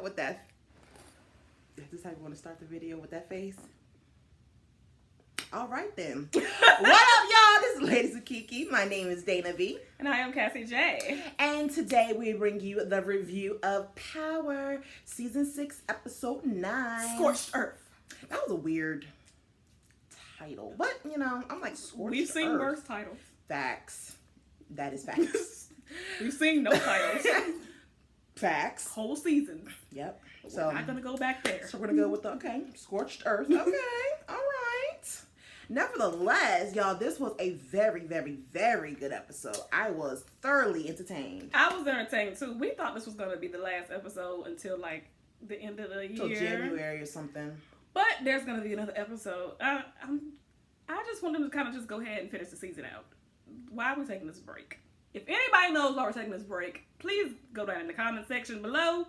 with that. Is this how you want to start the video, with that face? All right then. What up, y'all? This is Ladies Who Keke. My name is Dana V. And I am Cassie J. And today we bring you the review of Power, Season 6, Episode 9. Scorched Earth. That was a weird title. But, you know, I'm like, Scorched Earth. We've seen worse titles. Facts. That is facts. We've seen no titles. Facts. Whole season. Yep. So we're not going to go back there. So we're going to go with the, Scorched Earth. Okay. All right. Nevertheless, y'all, this was a very, very, very good episode. I was thoroughly entertained. I was entertained, too. We thought this was going to be the last episode until, like, the end of the year. Until January or something. But there's going to be another episode. I just want them to kind of just go ahead and finish the season out. Why are we taking this break? If anybody knows why we're taking this break, please go down in the comment section below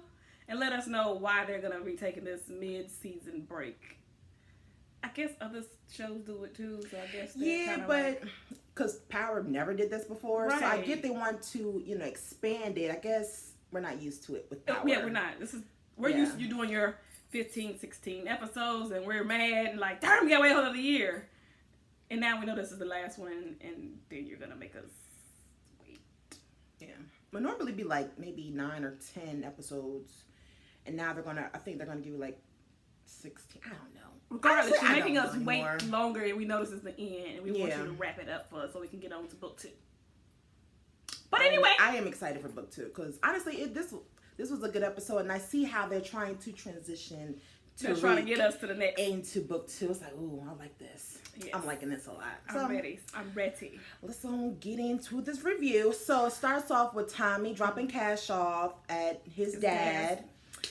and let us know why they're going to be taking this mid-season break. I guess other shows do it too, so I guess but because Power never did this before, right. So I get they want to, expand it. I guess we're not used to it with Power. Yeah, we're not. We're used to you doing your 15, 16 episodes, and we're mad and like, darn, we gotta wait another year. And now we know this is the last one, and then you're gonna make us wait. Yeah, but normally be like maybe 9 or 10 episodes, and now I think they're gonna give you like 16. I don't know. Regardless, Honestly, you're making us wait anymore. Longer, and we know this is the end, and we want Yeah. you to wrap it up for us so we can get on to book 2. But anyway, I am excited for book 2 because honestly, this was a good episode, and I see how they're trying to transition. They're trying to get us to the next into book 2. It's like, ooh, I like this. Yes. I'm liking this a lot. So, I'm ready. I'm ready. Let's get into this review. So it starts off with Tommy dropping cash off at his dad,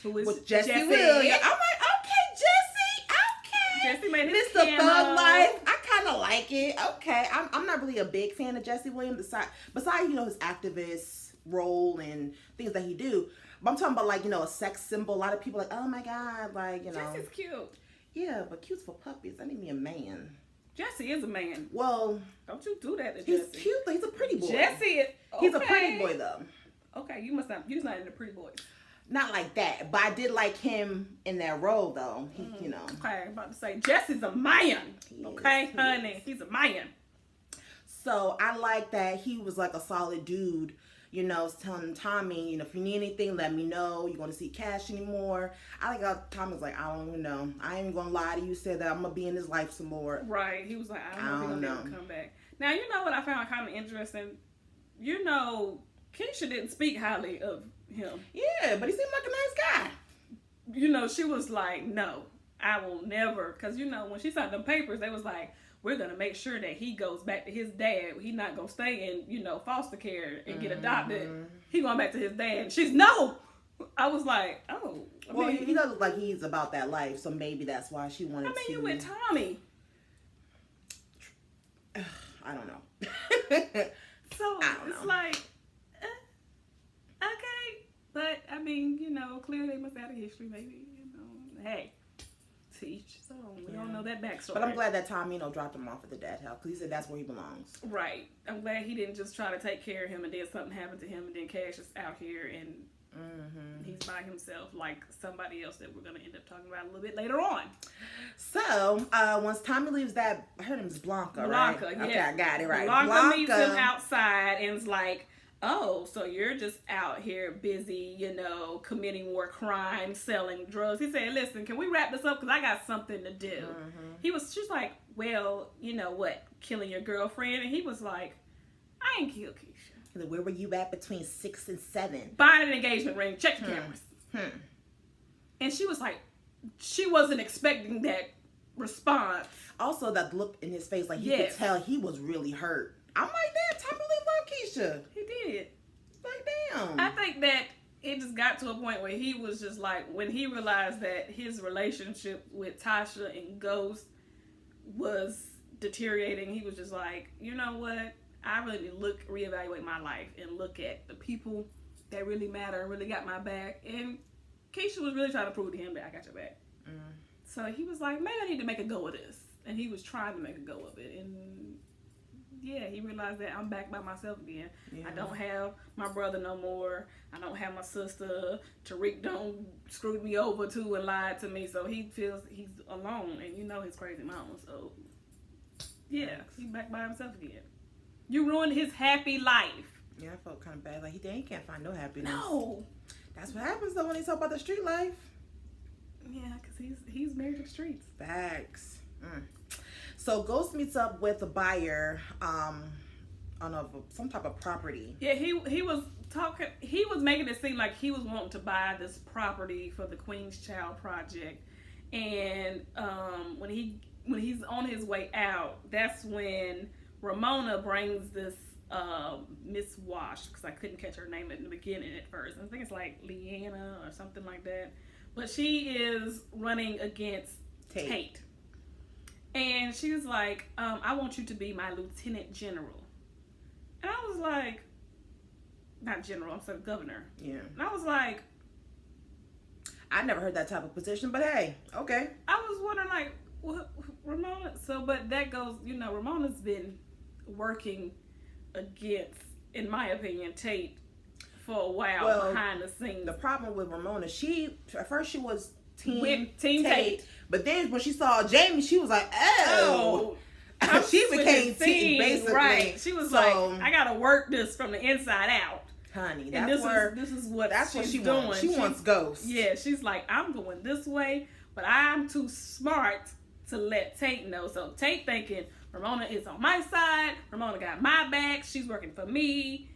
who is with Jesse Jesse Williams. I'm like, okay, Jesse, okay. Jesse made his Mr. cameo. Thug Life. I kind of like it. Okay, I'm not really a big fan of Jesse Williams besides his activist role and things that he do. But I'm talking about a sex symbol. A lot of people are like, oh my God, Jesse's cute. Yeah, but cute's for puppies. I need me a man. Jesse is a man. Well, don't you do that to he's Jesse. Cute though. He's a pretty boy. Jesse is okay. He's a pretty boy though. Okay, you're not into pretty boys. Not like that, but I did like him in that role though. He, Okay, I'm about to say Jesse's a man. Okay, honey, he's a man. So I like that he was like a solid dude. Telling Tommy, if you need anything, let me know. You want to see Cash anymore? I like how Tommy's like, I don't even know. I ain't even gonna lie to you. Said that I'm gonna be in his life some more. Right. He was like, I don't know if he's gonna be able to come back. Now you know what I found kind of interesting. Keisha didn't speak highly of him. Yeah, but he seemed like a nice guy. She was like, no, I will never, because when she signed them papers, they was like, we're going to make sure that he goes back to his dad. He's not going to stay in, foster care and get adopted. He going back to his dad. And she's, no! I was like, oh. He does look like he's about that life, so maybe that's why she wanted to. you with Tommy. I don't know. So, it's like, okay. But, clearly they must have a history, maybe, Hey. Teach. So we don't know that backstory. But I'm glad that Tommy, dropped him off at the dad's house because he said that's where he belongs. Right. I'm glad he didn't just try to take care of him and then something happened to him and then Cash is out here and he's by himself like somebody else that we're going to end up talking about a little bit later on. So, once Tommy leaves her name is Blanca, right? Yeah. Okay, I got it right. Blanca meets him outside and is like, oh, so you're just out here busy, committing more crimes, selling drugs. He said, listen, can we wrap this up? Because I got something to do. She's like, well, you know what? Killing your girlfriend? And he was like, I ain't killed Keisha. Where were you at between 6 and 7? Buying an engagement ring. Check the cameras. And she was like, she wasn't expecting that response. Also, that look in his face, like you could tell he was really hurt. I'm like, damn, Tommy really loved Keisha. He did. Like, damn. I think that it just got to a point where he was just like, when he realized that his relationship with Tasha and Ghost was deteriorating, he was just like, you know what? I really need to reevaluate my life and look at the people that really matter and really got my back. And Keisha was really trying to prove to him that I got your back. So he was like, maybe I need to make a go of this. And he was trying to make a go of it. And he realized that I'm back by myself again. Yeah. I don't have my brother no more. I don't have my sister. Tariq don't screwed me over too and lied to me, so he feels he's alone, and his crazy mama. So yeah, he's back by himself again. You ruined his happy life. Yeah, I felt kind of bad. Like, he can't find no happiness. No. That's what happens, though, when they talk about the street life. Yeah, because he's married to the streets. Facts. So, Ghost meets up with a buyer on some type of property. Yeah, he was talking. He was making it seem like he was wanting to buy this property for the Queen's Child Project. And when he's on his way out, that's when Ramona brings this Miss Wash, because I couldn't catch her name in the beginning at first. I think it's like Leanna or something like that. But she is running against Tate. And she was like, I want you to be my lieutenant general. And I was like, not general, I'm sorry, governor. Yeah. And I was like, I never heard that type of position, but hey, okay. I was wondering, like, what, Ramona? So, but that goes, Ramona's been working against, in my opinion, Tate for a while behind the scenes. The problem with Ramona, at first she was team Tate. But then when she saw Jamie, she was like, oh. She became team, basically. Right. She was like, I got to work this from the inside out. Honey, and this is what she's doing. Wants. She wants Ghost. Yeah, she's like, I'm going this way, but I'm too smart to let Tate know. So Tate thinking Ramona is on my side. Ramona got my back. She's working for me.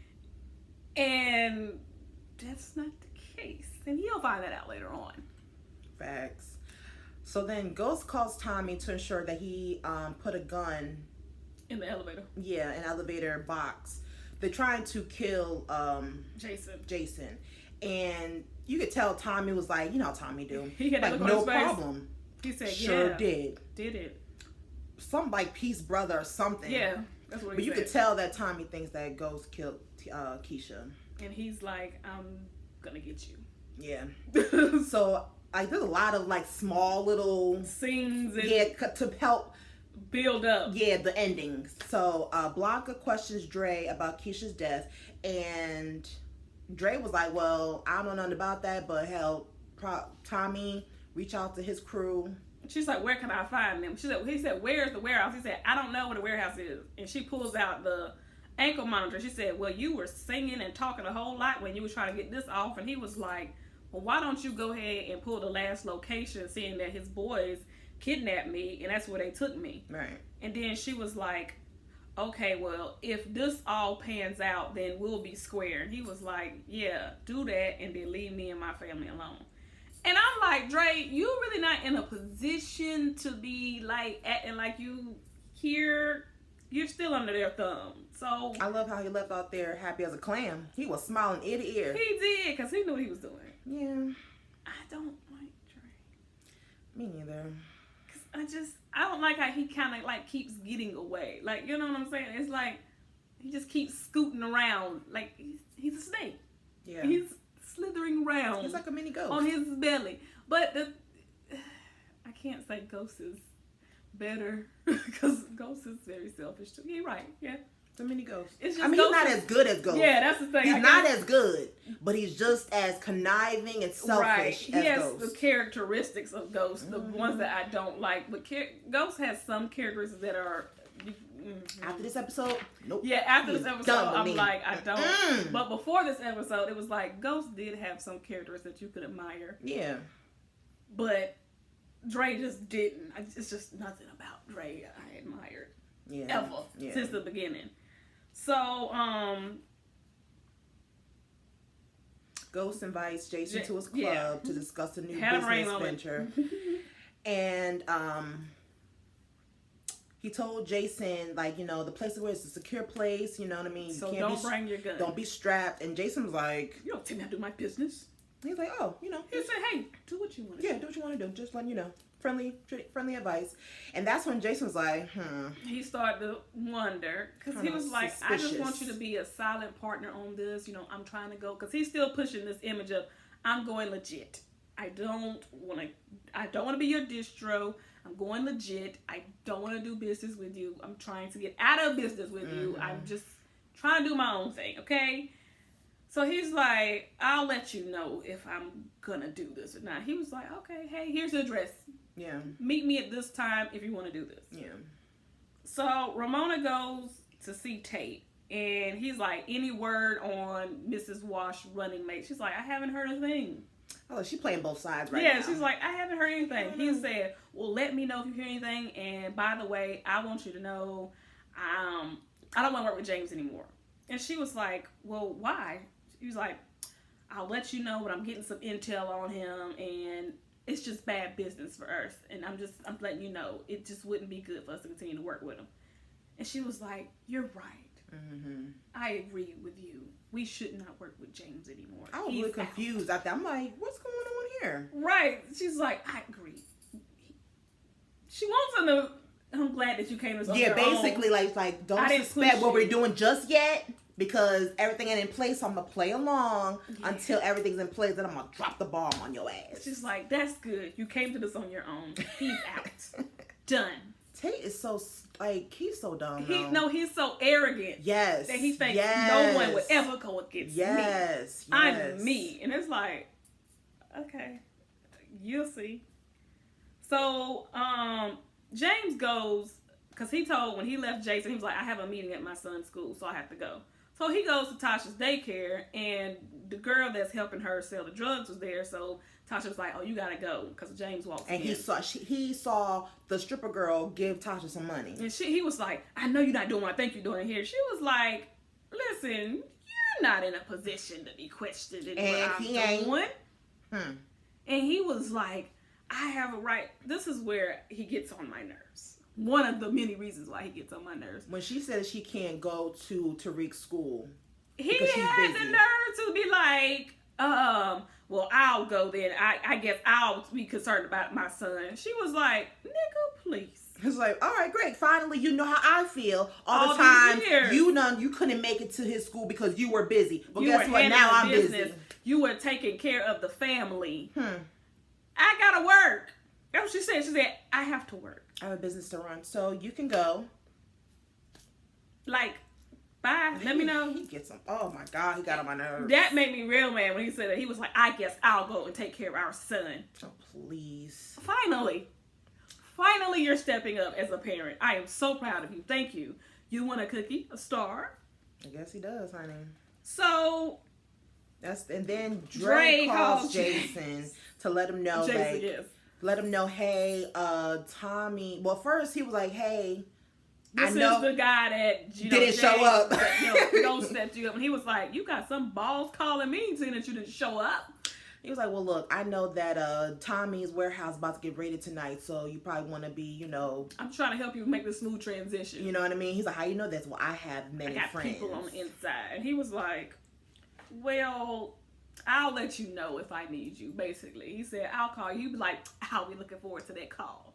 And that's not the case. And he'll find that out later on. Facts. So then Ghost calls Tommy to ensure that he put a gun in the elevator. Yeah, an elevator box. They're trying to kill Jason. And you could tell Tommy was like, how Tommy do. He had like, no problem. He said, sure did. Did it. Some like Peace Brother or something. Yeah, that's what he said. But you could tell that Tommy thinks that Ghost killed Keisha. And he's like, I'm gonna get you. Yeah. So there's a lot of like small little scenes. To help build up. Yeah, the endings. So Blanca questions Dre about Keisha's death, and Dre was like, well, I don't know nothing about that, but hell, Tommy reach out to his crew. She's like, where can I find them? He said, where's the warehouse? He said, I don't know where the warehouse is. And she pulls out the ankle monitor. She said, well, you were singing and talking a whole lot when you were trying to get this off. And he was like, well, why don't you go ahead and pull the last location, seeing that his boys kidnapped me and that's where they took me. Right. And then she was like, okay, well, if this all pans out, then we'll be square. And he was like, yeah, do that and then leave me and my family alone. And I'm like, Dre, you really not in a position to be like acting like you here. You're still under their thumb. So I love how he left out there happy as a clam. He was smiling ear to ear. He did, because he knew what he was doing. Yeah. I don't like Dre. Me neither. I don't like how he kind of like keeps getting away. Like, you know what I'm saying? It's like he just keeps scooting around. Like he's a snake. Yeah. He's slithering around. He's like a mini ghost on his belly. But I can't say Ghost is better because Ghost is very selfish too. You're right. Yeah. It's a mini ghost. It's just he's not as good as Ghost. Yeah, that's the thing. He's not as good, but he's just as conniving and selfish as Ghost. He has the characteristics of Ghost, the ones that I don't like. But Ghost has some characteristics that are... After this episode? Nope. Yeah, after this episode, I'm like, I don't. But before this episode, it was like, Ghost did have some characteristics that you could admire. Yeah. But Dre just didn't. It's just nothing about Dre I admired. Yeah. Ever. Yeah. Since the beginning. So, Ghost invites Jason to his club to discuss a new business venture. And he told Jason, like, the place where it's a secure place, you know what I mean? So don't bring your gun. Don't be strapped. And Jason was like, you don't tell me how to do my business. He's like, oh, He said, hey, do what you want to do. Yeah, do what you want to do. Just letting you know. Friendly advice. And that's when Jason was like, He started to wonder, because he was like, suspicious. I just want you to be a silent partner on this. I'm trying to go, because he's still pushing this image of, I'm going legit. I don't want to be your distro. I'm going legit. I don't want to do business with you. I'm trying to get out of business with you. I'm just trying to do my own thing, okay? So he's like, I'll let you know if I'm gonna do this or not. He was like, okay, hey, here's the address. Yeah. Meet me at this time if you want to do this. Yeah. So Ramona goes to see Tate, and he's like, any word on Mrs. Wash running mate? She's like, I haven't heard a thing. Oh, she's playing both sides right now. now. She's like, I haven't heard anything. He said, well, let me know if you hear anything. And by the way, I want you to know, I don't want to work with James anymore. And she was like, well, why? He was like, I'll let you know, but I'm getting some intel on him, and it's just bad business for us. And I'm letting you know, it just wouldn't be good for us to continue to work with him. And she was like, you're right. Mm-hmm. I agree with you. We should not work with James anymore. I was really confused out there. I'm like, what's going on here? Right. She's like, I agree. She wants him to, I'm glad that you came to Yeah, basically, like don't suspect what we're doing just yet, because everything ain't in place, so I'm going to play along until everything's in place, then I'm going to drop the bomb on your ass. She's like, that's good. You came to this on your own. He's out. Done. Tate is so, like, he's so dumb. He's so arrogant. Yes. That he thinks no one would ever go against me. Yes. I'm me. And it's like, okay, you'll see. So, James goes, because he told, when he left Jason, he was like, I have a meeting at my son's school, so I have to go. So he goes to Tasha's daycare, and the girl that's helping her sell the drugs was there, so Tasha was like, oh, you gotta go, because James walks in. And he saw the stripper girl give Tasha some money. And he was like, I know you're not doing what I think you're doing here. She was like, listen, you're not in a position to be questioned in what I'm doing. And he was like, I have a right. This is where he gets on my nerves. One of the many reasons why he gets on my nerves. When she said she can't go to Tariq's school. He had the nerve to be like, well, I'll go then. I guess I'll be concerned about my son. She was like, nigga, please. It's like, all right, great. Finally, you know how I feel. All the time, you couldn't make it to his school because you were busy. But guess what? Now I'm busy. You were taking care of the family. I gotta work. That's what she said. She said, I have to work. I have a business to run, so you can go. Like, bye. Let me know. He gets him. Oh my God, he got on my nerves. That made me real mad when he said that. He was like, I guess I'll go and take care of our son. Oh, please. Finally, you're stepping up as a parent. I am so proud of you. Thank you. You want a cookie? A star? I guess he does, honey. So, and then Dre calls Jason to let him know, let him know, hey, Tommy. Well, first he was like, hey, this is the guy that didn't show up. Don't set you up. And he was like, you got some balls calling me saying that you didn't show up. He was like, well, look, I know that Tommy's warehouse is about to get raided tonight, so you probably want to be, I'm trying to help you make the smooth transition. You know what I mean? He's like, how you know this? Well, I have many friends. I got people on the inside. And he was like, well, I'll let you know if I need you, basically. He said, I'll call you. He'd be like, I'll be looking forward to that call.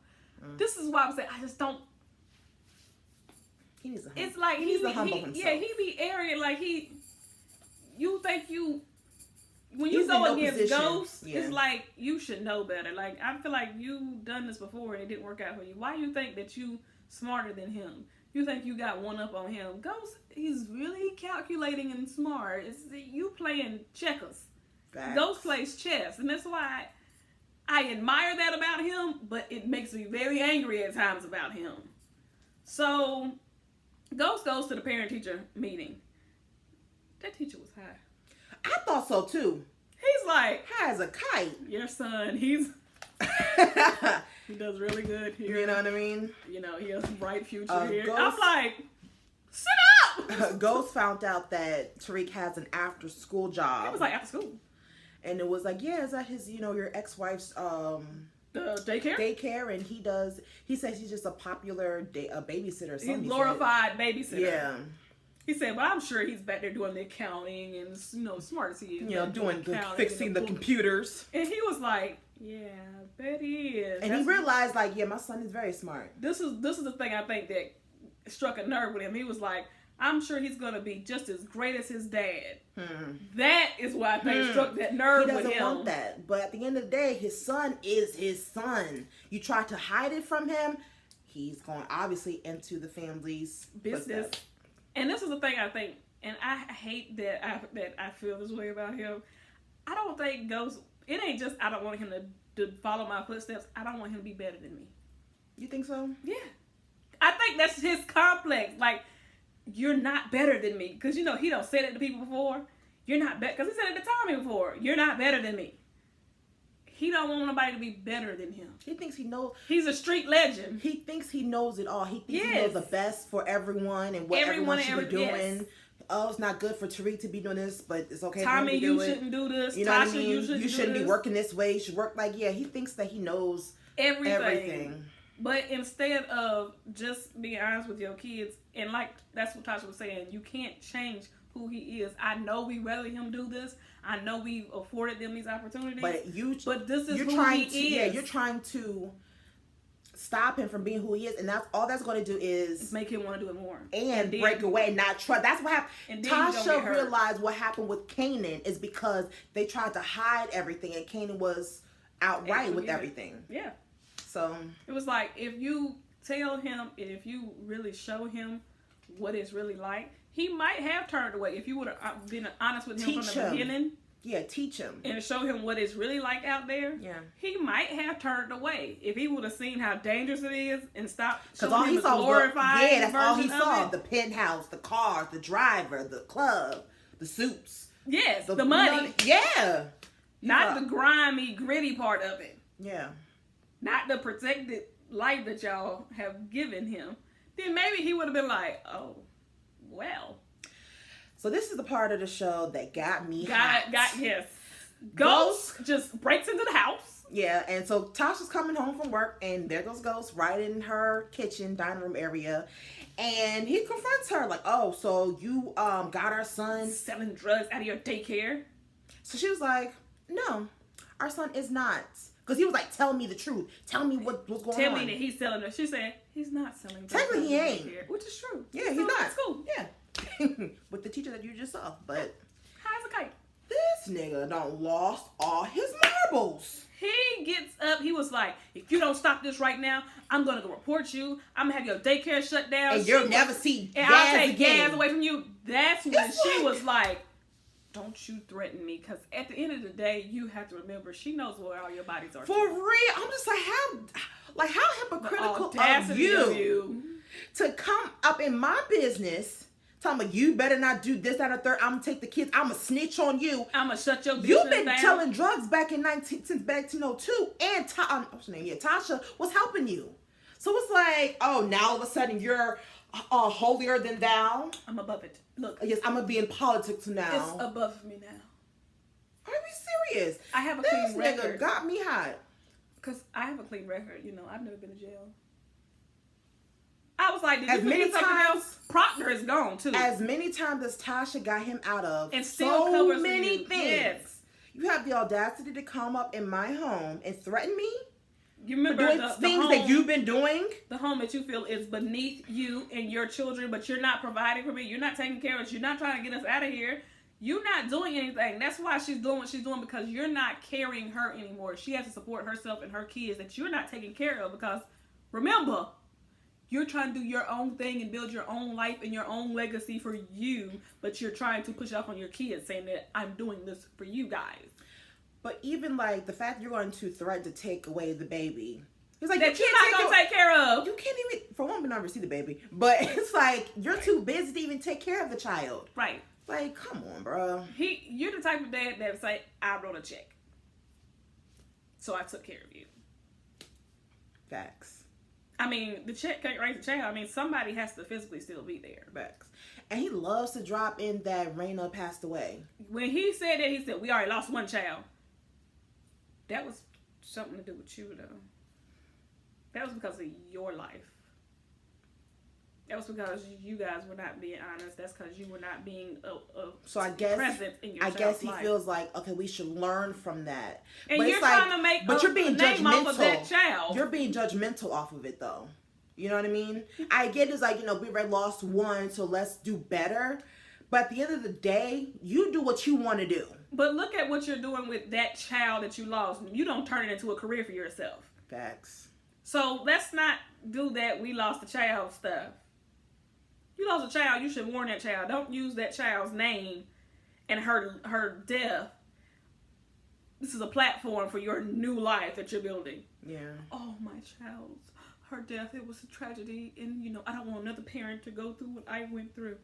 This is why I'm saying, I just don't. He needs to it's like, he needs to humble himself. Yeah, he be arrogant. Like, when you go against Ghost, it's like, you should know better. Like, I feel like you've done this before and it didn't work out for you. Why do you think that you smarter than him? You think you got one up on him. Ghost, he's really calculating and smart. It's you playing checkers. Facts. Ghost plays chess. And that's why I admire that about him, but it makes me very angry at times about him. So, Ghost goes to the parent-teacher meeting. That teacher was high. I thought so, too. He's like, high as a kite. Your son, he does really good here. You know what I mean? He has a bright future here. Ghost, I'm like, sit up! Ghost found out that Tariq has an after-school job. He was like, after school? And it was like, yeah, is that his, your ex-wife's the daycare? Daycare, and he says he's just a popular babysitter or something. He's glorified babysitter. Yeah. He said, but I'm sure he's back there doing the accounting and, smart as he is. Fixing the computers. And he was like, yeah, I bet he is. And he realized, like, yeah, my son is very smart. This is the thing I think that struck a nerve with him. He was like, I'm sure he's gonna be just as great as his dad. That is why they struck that nerve with him. He doesn't want that. But at the end of the day, his son is his son. You try to hide it from him, he's going obviously into the family's business. And this is the thing I think, and I hate that I feel this way about him. I don't think Ghost. It ain't just I don't want him to follow my footsteps. I don't want him to be better than me. You think so? Yeah. I think that's his complex. Like, you're not better than me. Because, you know, he don't said it to people before. You're not better. Because he said it to Tommy before. You're not better than me. He don't want nobody to be better than him. He thinks he knows. He's a street legend. He thinks he knows it all. He thinks he knows the best for everyone and what everyone should be doing. Yes. Oh, it's not good for Tariq to be doing this, but it's okay Tommy, for him to you shouldn't do this. You know Tasha, what I mean? You shouldn't be working this way. You should work like, he thinks that he knows everything. But instead of just being honest with your kids, and like that's what Tasha was saying, you can't change who he is. I know we rather him do this. I know we afforded them these opportunities. But this is who he is. Yeah, you're trying to stop him from being who he is, and that's all that's going to do is make him want to do it more and break away, not trust. That's what happened. Tasha realized what happened with Kanan is because they tried to hide everything, and Kanan was outright with everything. Yeah. So it was like, if you tell him, if you really show him what it's really like, he might have turned away. If you would have been honest with him from the beginning. Yeah, teach him. And show him what it's really like out there. Yeah. He might have turned away. If he would have seen how dangerous it is and stopped showing all he saw glorified that's all he saw. The penthouse, the cars, the driver, the club, the suits. Yes, the money. Yeah. Not the grimy, gritty part of it. Yeah. Not the protected life that y'all have given him. Then maybe he would have been like, oh, well. So this is the part of the show that got me hot. Yes. Ghost just breaks into the house. Yeah, and so Tasha's coming home from work, and there goes Ghost right in her kitchen, dining room area. And he confronts her like, oh, so you got our son selling drugs out of your daycare? So she was like, no, our son is not. Because he was like, tell me the truth. Tell me what's going on. Tell me that he's selling it. She said, he's not selling drugs. Technically, he ain't. Daycare, which is true. Yeah, he's not. School. Yeah. With the teacher that you just saw. But high as a kite. This nigga done lost all his marbles. He gets up. He was like, if you don't stop this right now, I'm going to go report you. I'm going to have your daycare shut down. And you'll never see and Gaz I'll take again. Gaz away from you. That's when she was like, don't you threaten me. Because at the end of the day, you have to remember, she knows where all your bodies are. For real. I'm just like, how hypocritical of you to come up in my business talking about you better not do this, that, or third. I'm gonna take the kids. I'm gonna snitch on you. I'm gonna shut your business You've been down. selling drugs back in since 1902, and what's her name? Yeah, Tasha was helping you. So it's like, oh, now all of a sudden you're holier than thou. I'm above it. Look, yes, I'm gonna be in politics now. It's above me now. Are we serious? I have a clean record. This nigga got me hot. Cause I have a clean record. You know, I've never been to jail. I was like, did as you many something times else? Proctor is gone too. As many times as Tasha got him out of and still covers many things. Yes. You have the audacity to come up in my home and threaten me? You remember for doing things home, that you've been doing? The home that you feel is beneath you and your children, but you're not providing for me. You're not taking care of us. You're not trying to get us out of here. You're not doing anything. That's why she's doing what she's doing, because you're not carrying her anymore. She has to support herself and her kids that you're not taking care of, because remember, you're trying to do your own thing and build your own life and your own legacy for you, but you're trying to push off on your kids saying that I'm doing this for you guys. But even like the fact you're going to threaten to take away the baby. It's like that you're not going to take care of. You can't even, for one, but never see the baby. But it's like, you're too busy to even take care of the child. Right. Like, come on, bro. You're the type of dad that would say, I wrote a check. So I took care of you. Facts. I mean, the check can't raise the child. I mean, somebody has to physically still be there. Facts. And he loves to drop in that Raina passed away. When he said that, he said, we already lost one child. That was something to do with you, though. That was because of your life. That was because you guys were not being honest. That's because you were not being so I guess, present in your I guess he life. Feels like, okay, we should learn from that. And but you're trying to make you're being name judgmental. off of that child. You're being judgmental off of it, though. You know what I mean? I get it's like, we already lost one, so let's do better. But at the end of the day, you do what you want to do. But look at what you're doing with that child that you lost. You don't turn it into a career for yourself. Facts. So let's not do that we lost the child stuff. You lost a child, you should warn that child. Don't use that child's name and her death. This is a platform for your new life that you're building. Yeah. Oh, my child's, her death, it was a tragedy. And, I don't want another parent to go through what I went through.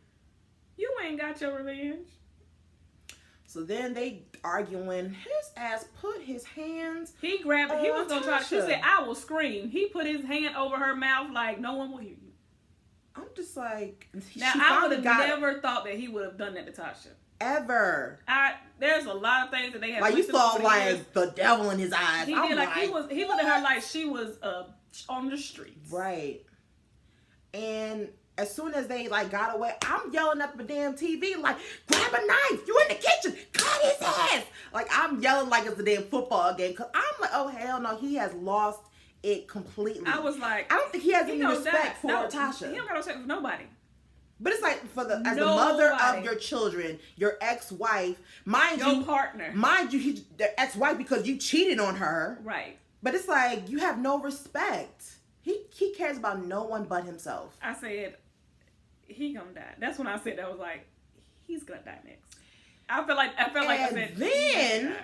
You ain't got your revenge. So then they arguing. His ass put his hands. He grabbed it. He was going to try. She Tasha. said, I will scream. He put his hand over her mouth like no one will hear you. I'm just like. Now, I would have never thought that he would have done that to Tasha. Ever. There's a lot of things that they have. Like you saw like the devil in his eyes. He did like he looked at her like she was on the streets. Right. And as soon as they like got away, I'm yelling at the damn TV like, grab a knife, you in the kitchen, cut his ass. Like I'm yelling like it's a damn football game. Cause I'm like, oh hell no, he has lost it completely. I was like, I don't think he has any respect for Tasha. He don't got no respect for nobody. But it's like as the mother of your children, your ex-wife, your partner. Mind you, he's their ex-wife because you cheated on her. Right. But it's like you have no respect. He cares about no one but himself. I said, he gonna die. That's when I said that. I was like, he's gonna die next. I felt like I said. Then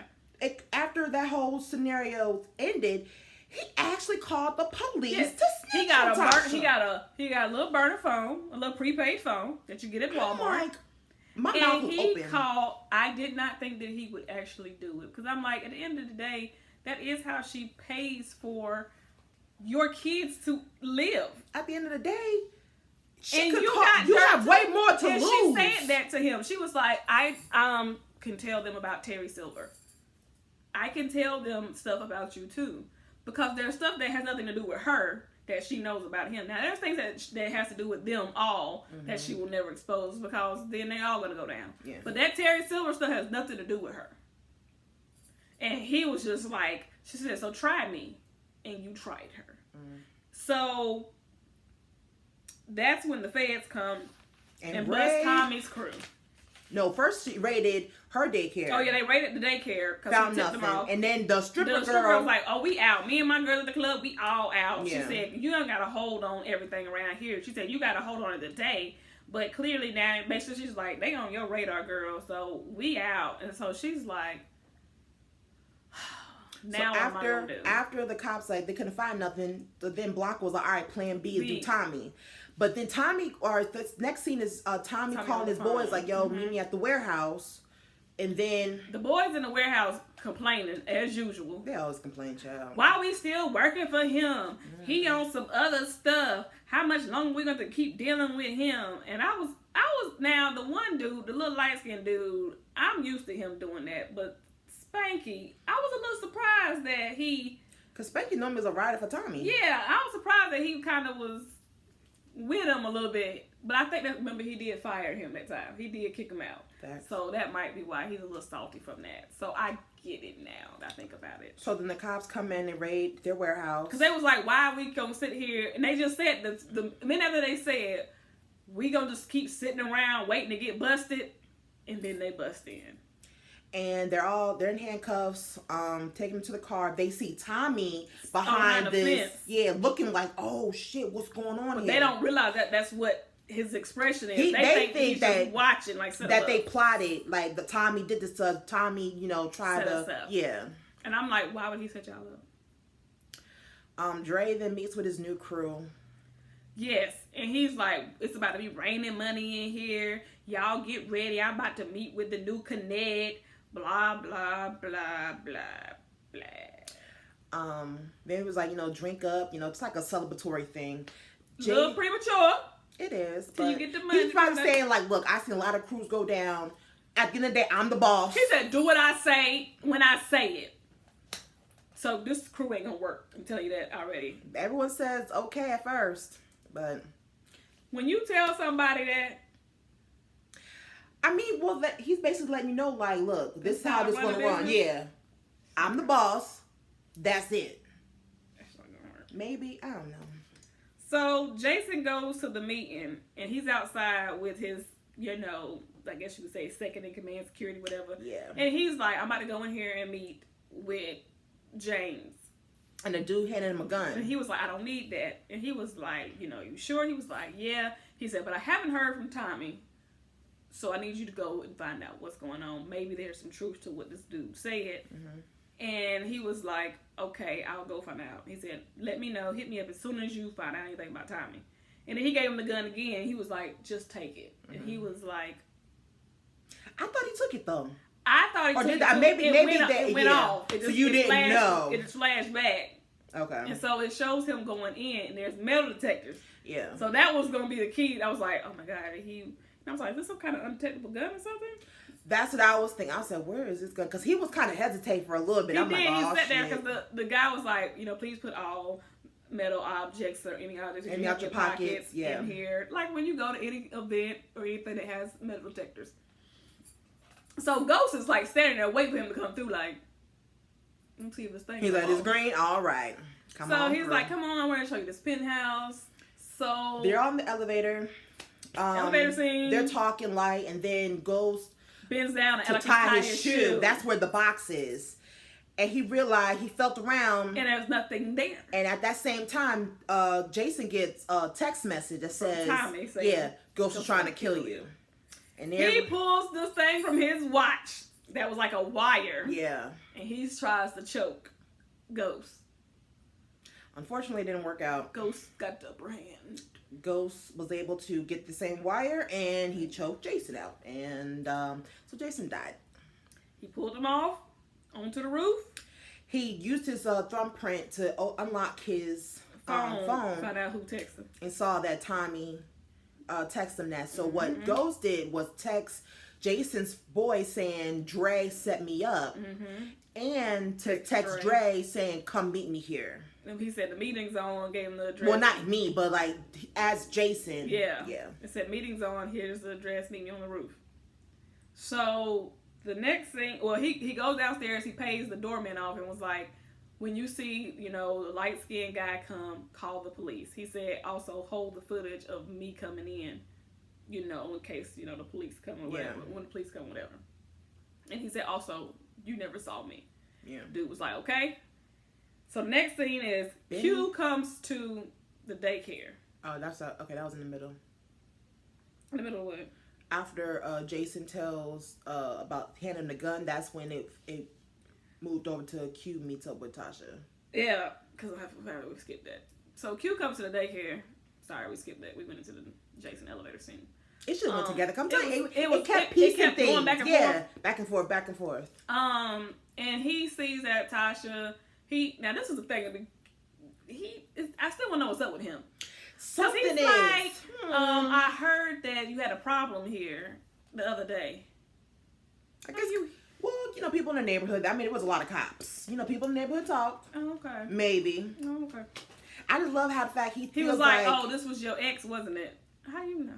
after that whole scenario ended, he actually called the police to snitch He got on Tasha. He got a little burner phone, a little prepaid phone that you get at Walmart. Like, my mouth was open. He called. I did not think that he would actually do it because I'm like, at the end of the day, that is how she pays for your kids to live. At the end of the day, you have way more to lose. She said that to him. She was like, I can tell them about Terry Silver. I can tell them stuff about you too. Because there's stuff that has nothing to do with her that she knows about him. Now, there's things that has to do with them all that she will never expose because then they all going to go down. Yeah. But that Terry Silver stuff has nothing to do with her. And he was just like, she said, so try me. And you tried her. So that's when the feds come and bust Tommy's crew. No, first she raided her daycare. Oh, yeah, they raided the daycare. Found nothing. And then the stripper girl was like, oh, we out. Me and my girl at the club, we all out. Yeah. She said, you don't got to hold on everything around here. She said, you got to hold on to the day. But clearly now, basically, she's like, they on your radar, girl. So we out. And so she's like, now so what am I gonna do? After the cops, like, they couldn't find nothing, then Block was like, all right, plan B is do Tommy. But then the next scene is Tommy calling his boys like, yo, meet me at the warehouse. And then the boys in the warehouse complaining as usual. They always complain, child. Why we still working for him? He on some other stuff. How much longer we gonna keep dealing with him? And I was now the one dude, the little light skinned dude, I'm used to him doing that. But Spanky, I was a little surprised that because Spanky normally is a rider for Tommy. Yeah, I was surprised that he kind of was with him a little bit. But I think remember he did fire him that time. He did kick him out. So that might be why he's a little salty from that. So I get it now that I think about it. So then the cops come in and raid their warehouse. Because they was like, why are we going to sit here? And they just said, the minute after they said, we going to just keep sitting around waiting to get busted. And then they bust in. And they're in handcuffs, taking them to the car. They see Tommy behind this. Fence. Yeah, looking like, oh shit, what's going on here? They don't realize that that's what his expression is. They think he's that just watching, like that they plotted, like the Tommy did this to Tommy, tried to, yeah. And I'm like, why would he set y'all up? Dre then meets with his new crew. Yes, and he's like, it's about to be raining money in here. Y'all get ready. I'm about to meet with the new Connect. Blah blah blah blah blah. Then it was like, drink up. It's like a celebratory thing. A little premature. It is. Till you get the money. He's probably saying like, look, I've seen a lot of crews go down. At the end of the day, I'm the boss. He said, do what I say when I say it. So this crew ain't gonna work. I'm telling you that already. Everyone says okay at first, but when you tell somebody that, I mean, well, he's basically letting you know, like, look, this is how this is going to run. Yeah. I'm the boss. That's it. That's not going to work. Maybe. I don't know. So Jason goes to the meeting, and he's outside with his, I guess you would say second in command, security, whatever. Yeah. And he's like, I'm about to go in here and meet with James. And the dude handed him a gun. And he was like, I don't need that. And he was like, you sure? He was like, yeah. He said, but I haven't heard from Tommy. So I need you to go and find out what's going on. Maybe there's some truth to what this dude said. Mm-hmm. And he was like, okay, I'll go find out. He said, let me know. Hit me up as soon as you find out anything about Tommy. And then he gave him the gun again. He was like, just take it. Mm-hmm. And he was like... I thought he took it, though. I thought he took it, too. Maybe it went off. So you didn't know. It just flashed back. Okay. And so it shows him going in, and there's metal detectors. Yeah. So that was going to be the key. I was like, oh, my God. I was like, is this some kind of undetectable gun or something? That's what I was thinking. I said, where is this gun? Because he was kind of hesitating for a little bit. He sat there because the guy was like, please put all metal objects or any objects in your pockets in here. Like when you go to any event or anything that has metal detectors. So Ghost is like standing there waiting for him to come through like, let's see if this thing. He's like, it's green? All right. Come on. So he's like, come on, I want to show you this penthouse. So they're on the elevator. Elevator scene. They're talking light, and then Ghost bends down to tie his shoe. That's where the box is. And he realized, he felt around. And there's nothing there. And at that same time, Jason gets a text message that says, Tommy saying, Ghost is trying to kill you. And he pulls this thing from his watch that was like a wire. Yeah. And he tries to choke Ghost. Unfortunately, it didn't work out. Ghost got the upper hand. Ghost was able to get the same wire, and he choked Jason out. And so Jason died. He pulled him off onto the roof. He used his thumbprint to unlock his phone. Find out who texted him. And saw that Tommy texted him that. So what Ghost did was text Jason's boy saying, Dre set me up. And to text Dre saying, come meet me here. And he said the meeting's on, gave him the address. Well, not me, but like as Jason. Yeah. It said meeting's on, here's the address, meet me on the roof. So the next thing, well, he goes downstairs, he pays the doorman off and was like, when you see, the light-skinned guy come, call the police. He said also hold the footage of me coming in, in case, the police come or whatever. When the police come, whatever. And he said also, you never saw me. Yeah. Dude was like, okay. So the next scene is Q comes to the daycare. Oh, okay. That was in the middle. In the middle of what? After Jason tells about handing the gun, that's when it moved over to Q meets up with Tasha. Yeah, because we skipped that. So Q comes to the daycare. Sorry, we skipped that. We went into the Jason elevator scene. It should have went together. Come tell you, it kept going back and forth. Back and forth. And he sees that Tasha. Now this is the thing. I still want to know what's up with him. Something he's is. Like, I heard that you had a problem here the other day. I guess people in the neighborhood. I mean, it was a lot of cops. People in the neighborhood talked. Oh, okay. Maybe. Oh, okay. I just love how the fact he was like, oh, this was your ex, wasn't it? How do you know?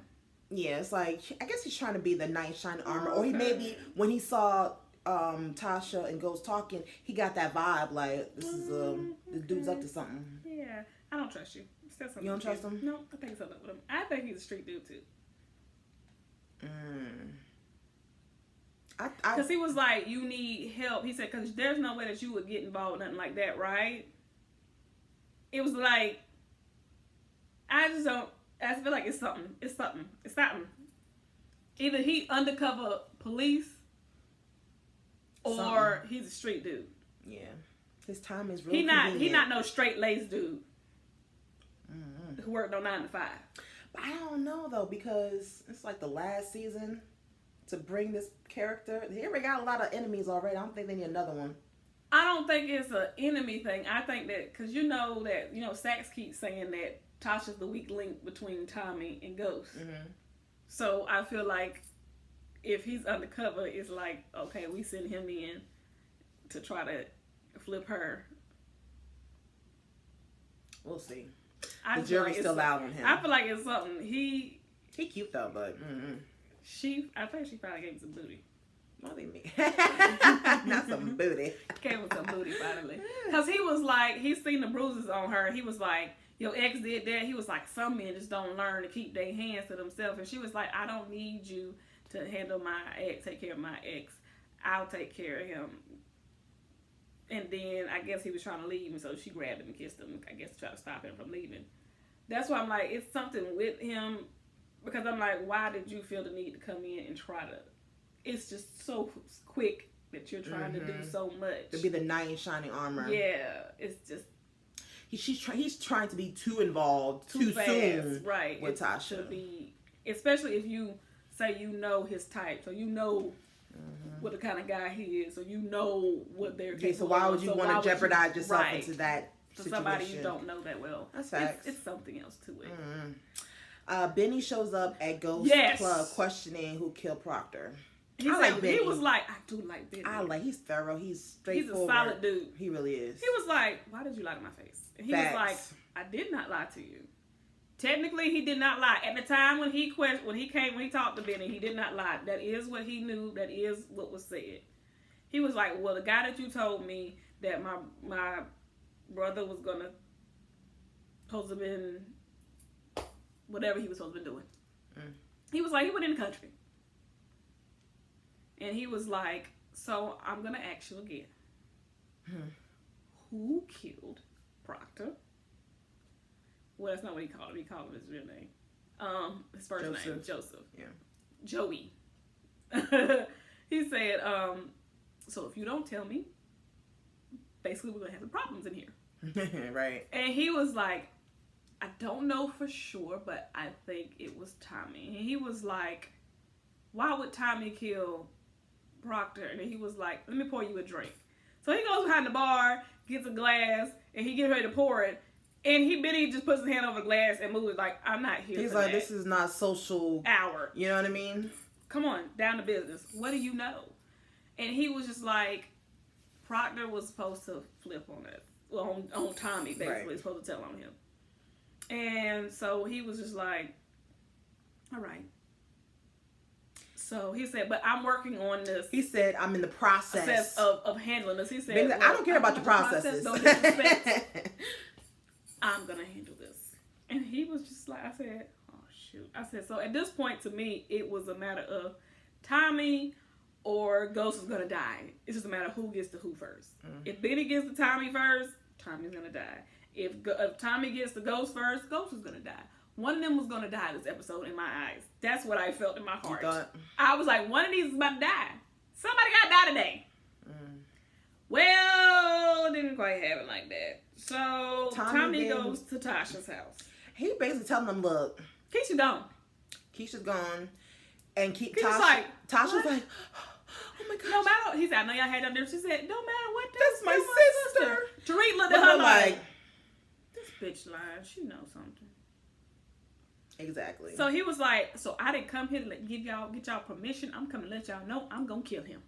Yeah, it's like, I guess he's trying to be the knight shining armor. Or he maybe, when he saw Tasha and Ghost talking, he got that vibe like, this dude's up to something. Yeah, I don't trust you. You don't trust him? No, I think something with him. I think he's a street dude too. Because he was like, you need help. He said, because there's no way that you would get involved in nothing like that, right? It was like, I feel like it's something. It's something. Either he undercover police or he's a street dude. Yeah. His time is really He not no straight laced dude who worked on 9 to 5. But I don't know though, because it's like the last season to bring this character. Here we got a lot of enemies already. I don't think they need another one. I don't think it's an enemy thing. I think that because Sax keeps saying that Tasha's the weak link between Tommy and Ghost. So I feel like if he's undercover, it's like, okay, we send him in to try to flip her. We'll see. The jury's still out on him. I feel like it's something. He cute though, but I think she probably gave him some booty. What do you mean? Not some booty. Gave him some booty finally. Because he was like, he's seen the bruises on her. He was like, your ex did that. He was like, some men just don't learn to keep their hands to themselves. And she was like, I don't need you to handle my ex, take care of my ex. I'll take care of him. And then I guess he was trying to leave, and so she grabbed him and kissed him, I guess to try to stop him from leaving. That's why I'm like, it's something with him, because I'm like, why did you feel the need to come in and try to, it's just so quick that you're trying to do so much. To be the knight in shining armor. Yeah, it's just. He's trying to be too involved too fast, soon right? With Tasha. To be, especially if you say you know his type, so you know what the kind of guy he is, so you know what they're capable of. So why would you want to jeopardize yourself into that to situation? Somebody you don't know that well? That's facts. It's something else to it. Benny shows up at Ghost Club questioning who killed Proctor. He was like, I do like Benny. He's thorough. He's straightforward. He's a solid dude. He really is. He was like, why did you lie to my face? And he was like, I did not lie to you. Technically, he did not lie. At the time when he talked to Benny, he did not lie. That is what he knew. That is what was said. He was like, well, the guy that you told me that my brother was supposed to been whatever he was supposed to be doing. He was like, he went in the country. And he was like, so I'm going to ask you again. Who killed Proctor? Well, that's not what he called him. He called him his real name. His first name, Joseph. Yeah. Joey. He said, so if you don't tell me, basically we're going to have some problems in here. Right. And he was like, I don't know for sure, but I think it was Tommy. And he was like, why would Tommy kill Proctor? And he was like, let me pour you a drink. So he goes behind the bar, gets a glass, and he gets ready to pour it. And Benny just puts his hand over the glass and moves like, I'm not here. He's for like, that. This is not social hour. You know what I mean? Come on, down to business. What do you know? And he was just like, Proctor was supposed to flip on it. Well, on Tommy, basically. Right. Supposed to tell on him. And so he was just like, all right. So he said, but I'm working on this. He said, I'm in the process of handling this. He said, well, I don't care about your processes. Don't disrespect. I'm going to handle this. And he was just like, I said, oh, shoot. I said, so at this point, to me, it was a matter of Tommy or Ghost is going to die. It's just a matter of who gets to who first. If Benny gets to Tommy first, Tommy's going to die. If Tommy gets the Ghost first, Ghost is going to die. One of them was going to die this episode in my eyes. That's what I felt in my heart. I was like, one of these is about to die. Somebody got to die today. Well, it didn't quite happen like that. So, Tommy goes to Tasha's house. He basically telling them, look. Keisha gone. Keisha's gone. And Tasha's like, Tasha's like, oh my gosh. No matter, he said, I know y'all had that there. She said, no matter what, that's my sister. Tariq looked at her like, this bitch lying. She knows something. Exactly. So he was like, so I didn't come here to get y'all permission. I'm coming to let y'all know I'm going to kill him.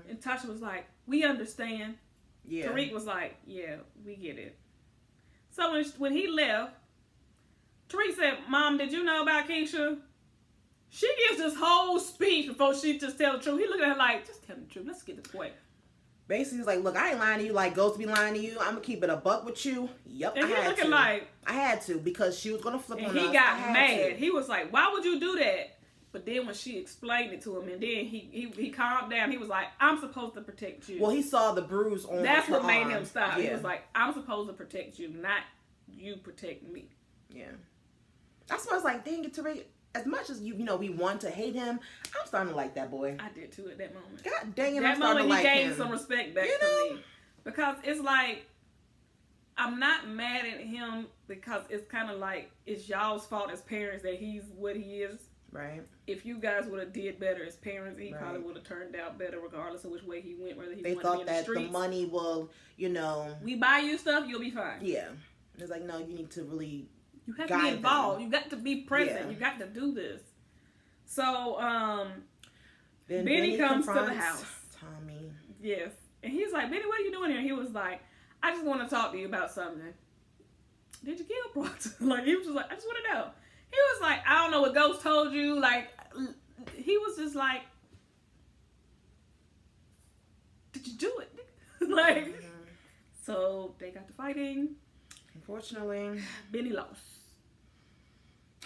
And Tasha was like, we understand. Yeah. Tariq was like, yeah, we get it. So when he left, Tariq said, Mom, did you know about Keisha? She gives this whole speech before she just tell the truth. He looked at her like, just tell the truth. Let's get the point. Basically, he's like, look, I ain't lying to you like Ghost be lying to you. I'm going to keep it a buck with you. Yep, and I had to. Like, I had to because she was going to flip on us. And he got mad. He was like, why would you do that? But then when she explained it to him, and then he calmed down. He was like, I'm supposed to protect you. Well, he saw the bruise on That's her what made arm. Him stop. Yeah. He was like, I'm supposed to protect you, not you protect me. Yeah. That's why I was like, dang it, Tariq. As much as we want to hate him, I'm starting to like that boy. I did too at that moment. God dang it, that I'm starting to like him. That moment he gained some respect back from me. Because it's like, I'm not mad at him because it's kind of like, it's y'all's fault as parents that he's what he is. Right. If you guys would have did better as parents, he probably would have turned out better regardless of which way he went, whether he they wanted thought to be in the that streets. the money will, we buy you stuff, you'll be fine. Yeah. It's like, no, you need to really You have to be involved. Them. You got to be present. Yeah. You got to do this. So, then Benny comes to the house. Tommy. Yes. And he's like, Benny, what are you doing here? He was like, I just want to talk to you about something. Did you kill Proctor? Like, he was just like, I just want to know. He was like, I don't know what Ghost told you. Like, he was just like, did you do it? Like, so they got to fighting. Unfortunately, Benny lost.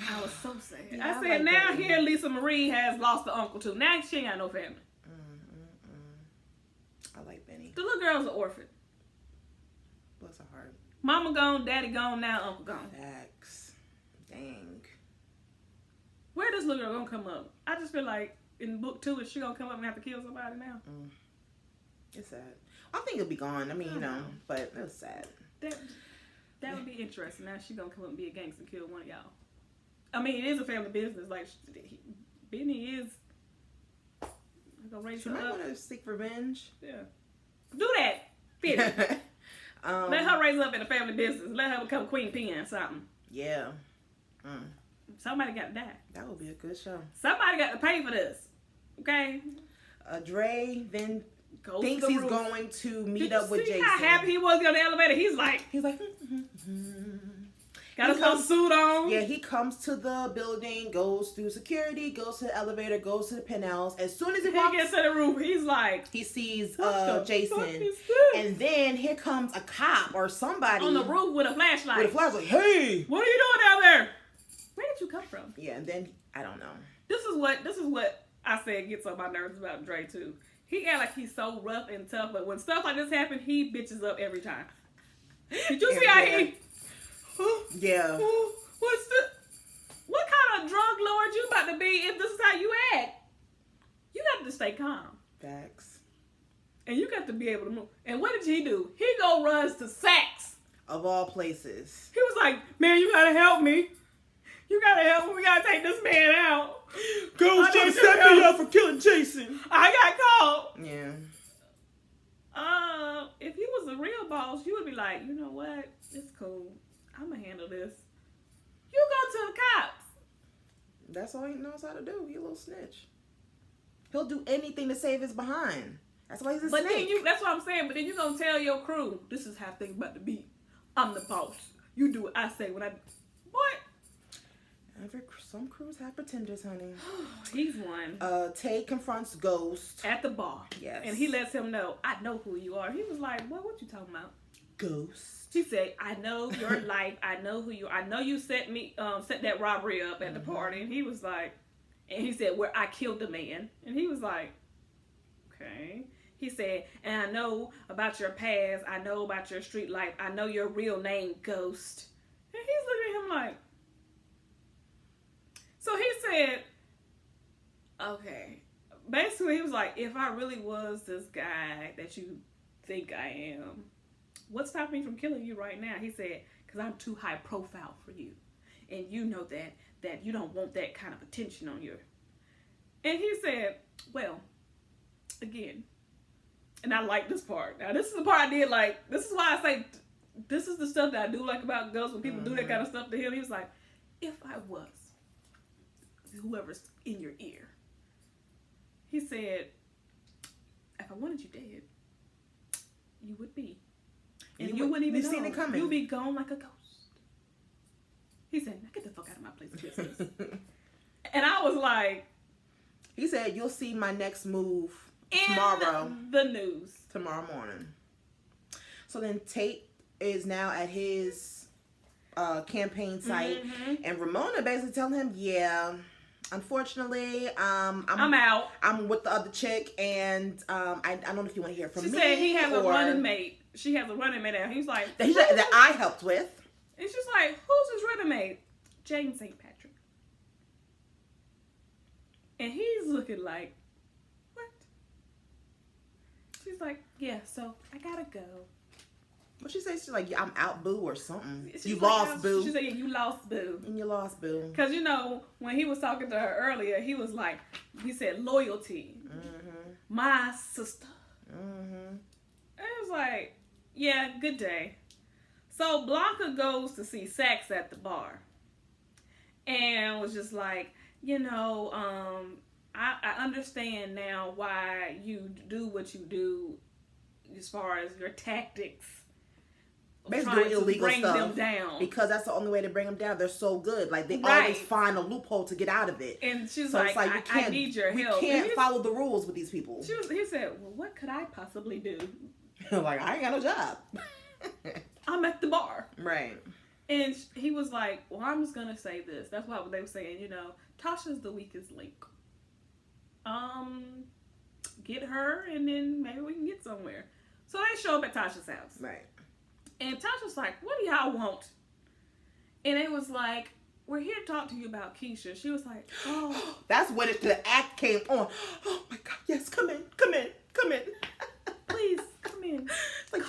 I was so sad. Yeah, I I said, like now Benny. here Lisa Marie has lost the uncle too. Now she ain't got no family. I like Benny. The little girl's an orphan. Bless her heart. Mama gone, daddy gone, now uncle gone. Facts. Dang. Where this little girl gonna come up? I just feel like in book 2, is she gonna come up and have to kill somebody now? It's sad. I think it'll be gone. I mean, you know, but it was sad. That would be interesting. Now she gonna come up and be a gangster and kill one of y'all. I mean, it is a family business. Like, Benny is gonna raise She her might up. want to seek revenge. Yeah. Do that. Period. Let her raise up in a family business. Let her become Queen Pen or something. Yeah. Somebody got to die. That would be a good show. Somebody got to pay for this. Okay? Dre then Goes thinks to the he's roof. going to meet Did up you with see Jason. how happy he was on the elevator? He's like, got a little suit on. Yeah, he comes to the building, goes through security, goes to the elevator, goes to the penthouse. As soon as he walks, gets to the roof, he's like, he sees what the Jason. fuck is this? And then here comes a cop or somebody On the roof with a flashlight. with a flashlight. Hey, what are you doing down there? Where did you come from? yeah, and then I don't know. This is what I said gets on my nerves about Dre too. He act like he's so rough and tough, but when stuff like this happen, he bitches up every time. Did you see how he? Yeah. What kind of drug lord you about to be if this is how you act? You got to stay calm. Facts. And you got to be able to move. And what did he do? He go runs to Saks. Of all places. He was like, man, you gotta help me. You gotta help me. We gotta take this man out. Ghost just set me up for killing Jason. I got caught. Yeah. If you was a real boss, you would be like, you know what? It's cool. I'm gonna handle this. You go to the cops. That's all he knows how to do. He a little snitch. He'll do anything to save his behind. That's why he's a snake. Then that's what I'm saying. But then you gonna tell your crew, this is how things about to be. I'm the boss. You do what I say when I. What? Some crews have pretenders, honey. He's one. Tay confronts Ghost At the bar. Yes. And he lets him know, I know who you are. He was like, what you talking about? Ghost. She said, I know your life. I know who you are. I know you set that robbery up at the party. And he was like, and he said, where I killed the man. And he was like, okay. He said, and I know about your past. I know about your street life. I know your real name, Ghost. And he's looking at him like, so he said, okay. Basically, he was like, if I really was this guy that you think I am, what's stopping me from killing you right now? He said, because I'm too high profile for you. And you know that you don't want that kind of attention on you. And he said, well, again, and I like this part. Now, this is the part I did like. This is why I say, this is the stuff that I do like about Ghost when people do that kind of stuff to him. He was like, if I was whoever's in your ear. He said, if I wanted you dead, you would be. And you wouldn't even know. Seen it coming. You'd be gone like a ghost. He said, now get the fuck out of my place of business. And I was like... He said, you'll see my next move in tomorrow. The news. Tomorrow morning. So then Tate is now at his campaign site. And Ramona basically telling him, yeah... Unfortunately, I'm out. I'm with the other chick, and I don't know if you want to hear from me. She said he has a running mate. She has a running mate out. He's like, that I helped with. And she's like, who's his running mate? James St. Patrick. And he's looking like, what? She's like, yeah, so I gotta go. What she say? She's like, yeah, I'm out, boo, or something. She's you like, lost, boo. She said, yeah, you lost, boo. And you lost, boo. Because, you know, when he was talking to her earlier, he was like, he said, loyalty. My sister. And it was like, yeah, good day. So Blanca goes to see Saks at the bar. And was just like, you know, I understand now why you do what you do as far as your tactics. Basically doing illegal bring stuff them down. because that's the only way to bring them down. They're so good, like they always find a loophole to get out of it. And she's so like, I need your help. We can't follow the rules with these people. He said, well, what could I possibly do? Like, I ain't got no job. I'm at the bar. Right. Right. And he was like, well, I'm just going to say this. That's what they were saying, Tasha's the weakest link. Get her and then maybe we can get somewhere. So they show up at Tasha's house. Right. And Tasha's like, what do y'all want? And it was like, we're here to talk to you about Keisha. She was like, oh. That's when the act came on. Oh my God, yes, come in. Please, come in. Like,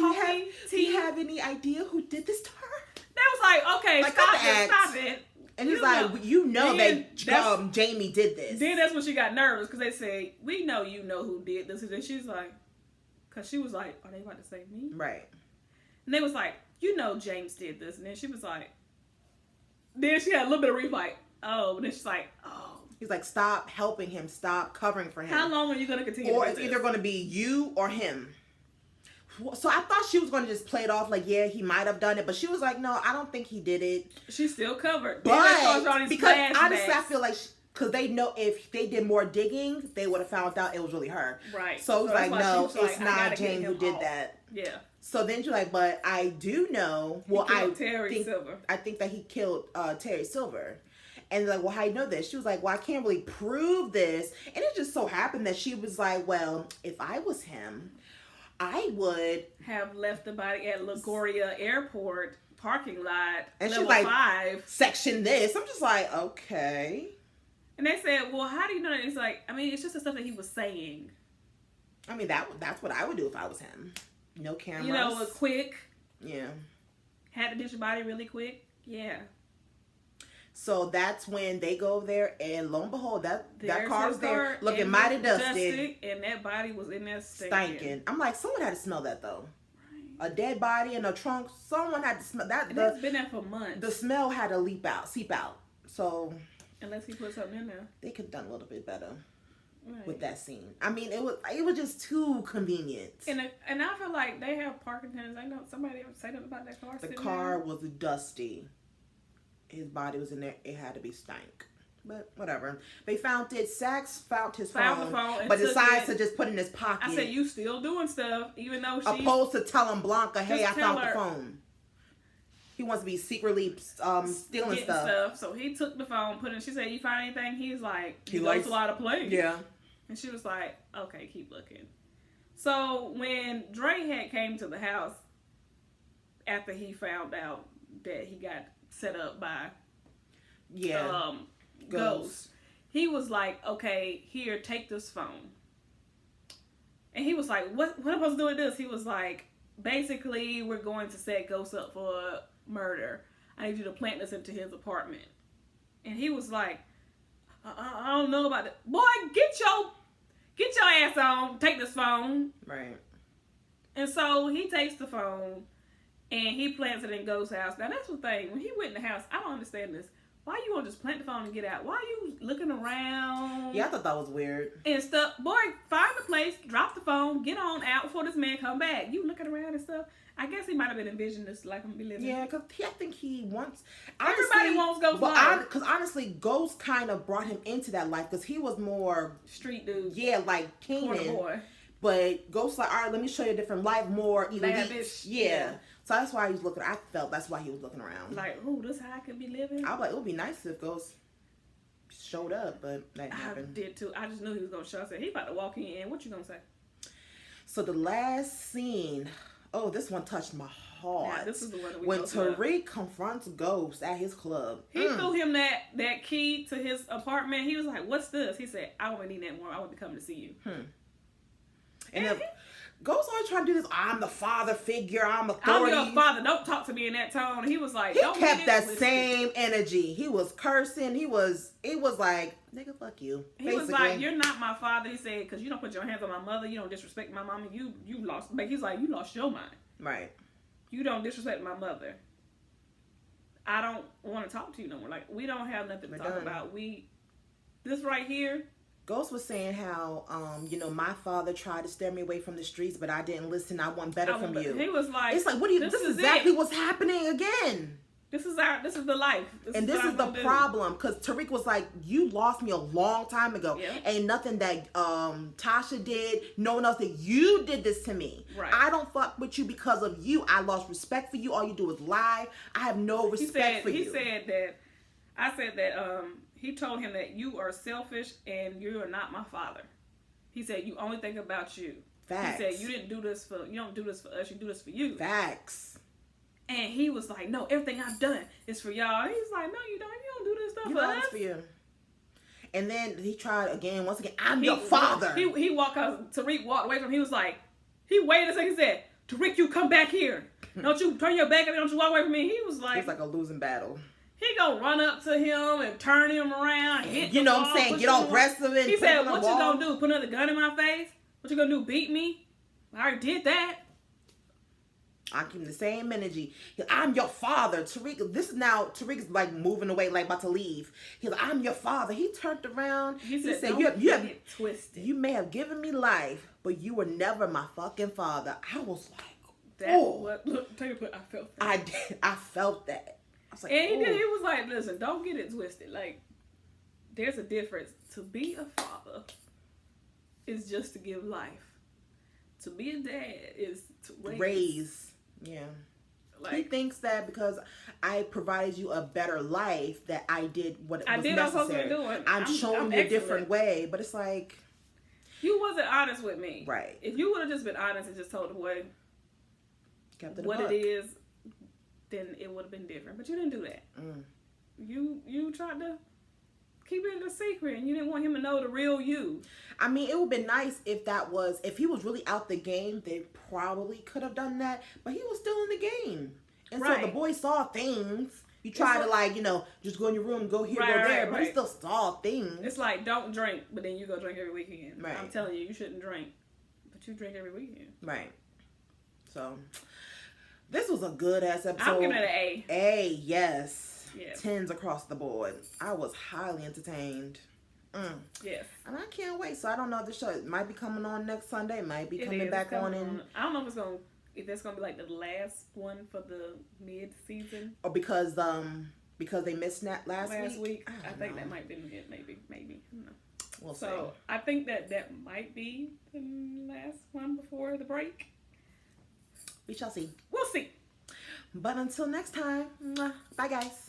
do you have any idea who did this to her? They was like, okay, like, stop it. And he's like, that Jamie did this. Then that's when she got nervous because they say, we know you know who did this. And she's like, because she was like, are they about to say me? Right. And they was like, James did this. And then she was like, then she had a little bit of relief, like, oh. And then she's like, oh. He's like, stop helping him. Stop covering for him. How long are you going to continue Or to it's this? either going to be you or him. So I thought she was going to just play it off like, yeah, he might have done it. But she was like, no, I don't think he did it. She's still covered. But because honestly, I feel like, because they know if they did more digging, they would have found out it was really her. Right. So it was like, no, it's not James who did that. Yeah. So then she's like, but I do know. Well, Silver. I think that he killed Terry Silver. And like, well, how do you know this? She was like, well, I can't really prove this. And it just so happened that she was like, well, if I was him, I would have left the body at LaGuardia Airport parking lot. And level she's like, 5. Section this. I'm just like, okay. And they said, well, how do you know that? It's like, I mean, it's just the stuff that he was saying. I mean, that's what I would do if I was him. No cameras. Quick. Yeah. Had to ditch your body really quick. Yeah. So that's when they go there, and lo and behold, that car's there looking mighty dusty. And that body was in there stinking. I'm like, someone had to smell that, though. Right. A dead body in a trunk, someone had to smell that. And it's been there for months. The smell had to seep out. So... Unless he put something in there. They could have done a little bit better with that scene. I mean, it was just too convenient. And I feel like they have parking attendants. I know somebody ever say something about that car. The car was dusty. His body was in there. It had to be stank. But whatever. They found it. Sachs found his phone, but decides to just put it in his pocket. I said, you still doing stuff, even though she... Opposed to telling Blanca, hey, I found the phone. He wants to be secretly stealing stuff. So he took the phone, put it in. She said, you find anything? He's like, he goes to a lot of places. Yeah. And she was like, okay, keep looking. So when Dre had came to the house after he found out that he got set up by Ghost, he was like, okay, here, take this phone. And he was like, what am I supposed to do with this? He was like, basically, we're going to set Ghost up for murder. I need you to plant this into his apartment. And he was like, I don't know about it. Boy, get your ass on. Take this phone. Right. And so he takes the phone and he plants it in Ghost's house. Now that's the thing. When he went in the house, I don't understand this. Why you won't just plant the phone and get out? Why are you looking around? Yeah, I thought that was weird. And stuff. Boy, find the place, drop the phone, get on out before this man come back. You looking around and stuff. I guess he might have been envisioning this like I'm be living. Yeah, because I think he wants... Everybody wants Ghost life. Because honestly, Ghost kind of brought him into that life because he was more... Street dude. Yeah, like Keenan. Boy. But Ghost like, all right, let me show you a different life, more elite. Lavish. Yeah. So that's why he was looking... I felt that's why he was looking around. Like, ooh, this how I could be living? I was like, it would be nice if Ghost showed up, but that happened. I did too. I just knew he was going to show up. I said, he about to walk in. What you going to say? So the last scene... Oh, this one touched my heart. Yeah, this is the one that we when Tariq confronts Ghost at his club. He threw him that key to his apartment. He was like, what's this? He said, I won't need that more. I want to come to see you. And if Ghost always trying to do this, I'm the father figure, I'm authority. I'm your father. Don't talk to me in that tone. He was like, he kept that same energy. He was cursing. It was like, nigga, fuck you. He was like, you're not my father. He said, because you don't put your hands on my mother. You don't disrespect my mama. You lost. Like, he's like, you lost your mind. Right. You don't disrespect my mother. I don't want to talk to you no more. Like, we don't have nothing to talk about. This right here. Ghost was saying how, my father tried to steer me away from the streets, but I didn't listen. I want better from you. He was like, it's like, what do you, this is exactly what's happening again. This is the life. This is the problem, because Tariq was like, you lost me a long time ago. Yep. Ain't nothing that Tasha did, no one else did. You did this to me. Right. I don't fuck with you because of you. I lost respect for you. All you do is lie. I have no respect for you. He said that, I said that he told him that you are selfish and you are not my father. He said you only think about you. Facts. He said you don't do this for us, you do this for you. Facts. And he was like, no, everything I've done is for y'all. He's like, no, you don't. You don't do this stuff for us. For you. And then he tried once again, I'm your father. He walked out, Tariq walked away from him. He was like, he waited a second, he said, Tariq, you come back here. Don't you turn your back at me, don't you walk away from me. He was like, it's like a losing battle. He gonna run up to him and turn him around, hit you know what I'm saying, get all aggressive and he said, what you gonna do, put another gun in my face? What you gonna do, beat me? I already did that. I keep the same energy. I'm your father. Tariq is like moving away, like about to leave. He's like, I'm your father. He turned around. He said you have it twisted. You may have given me life, but you were never my fucking father. I was like, tell you what, I felt that. I did. I felt that. I was like, and he was like, listen, don't get it twisted. Like, there's a difference. To be a father is just to give life. To be a dad is to raise. Yeah. Like, he thinks that because I provided you a better life that I did what was necessary. I was supposed to be doing. I'm showing you a different way, but it's like, you wasn't honest with me. Right. If you would have just been honest and just told the boy what it is, then it would have been different. But you didn't do that. You tried to keep it a secret, and you didn't want him to know the real you. I mean, it would be nice if he was really out the game, they probably could have done that, but he was still in the game. And so the boy saw things. You try to just go in your room, go here, go there, but he still saw things. It's like, don't drink, but then you go drink every weekend. Right. I'm telling you shouldn't drink, but you drink every weekend. Right. So, this was a good ass episode. I'm giving it an A. A, yes. 10s across the board. I was highly entertained. Yes. And I can't wait. So I don't know if the show might be coming on next Sunday. Might be coming back on in. I don't know if that's gonna be like the last one for the mid season. Or because they missed that last week. I think that might be it. Maybe. I don't know. We'll see. So I think that might be the last one before the break. We shall see. We'll see. But until next time, bye guys.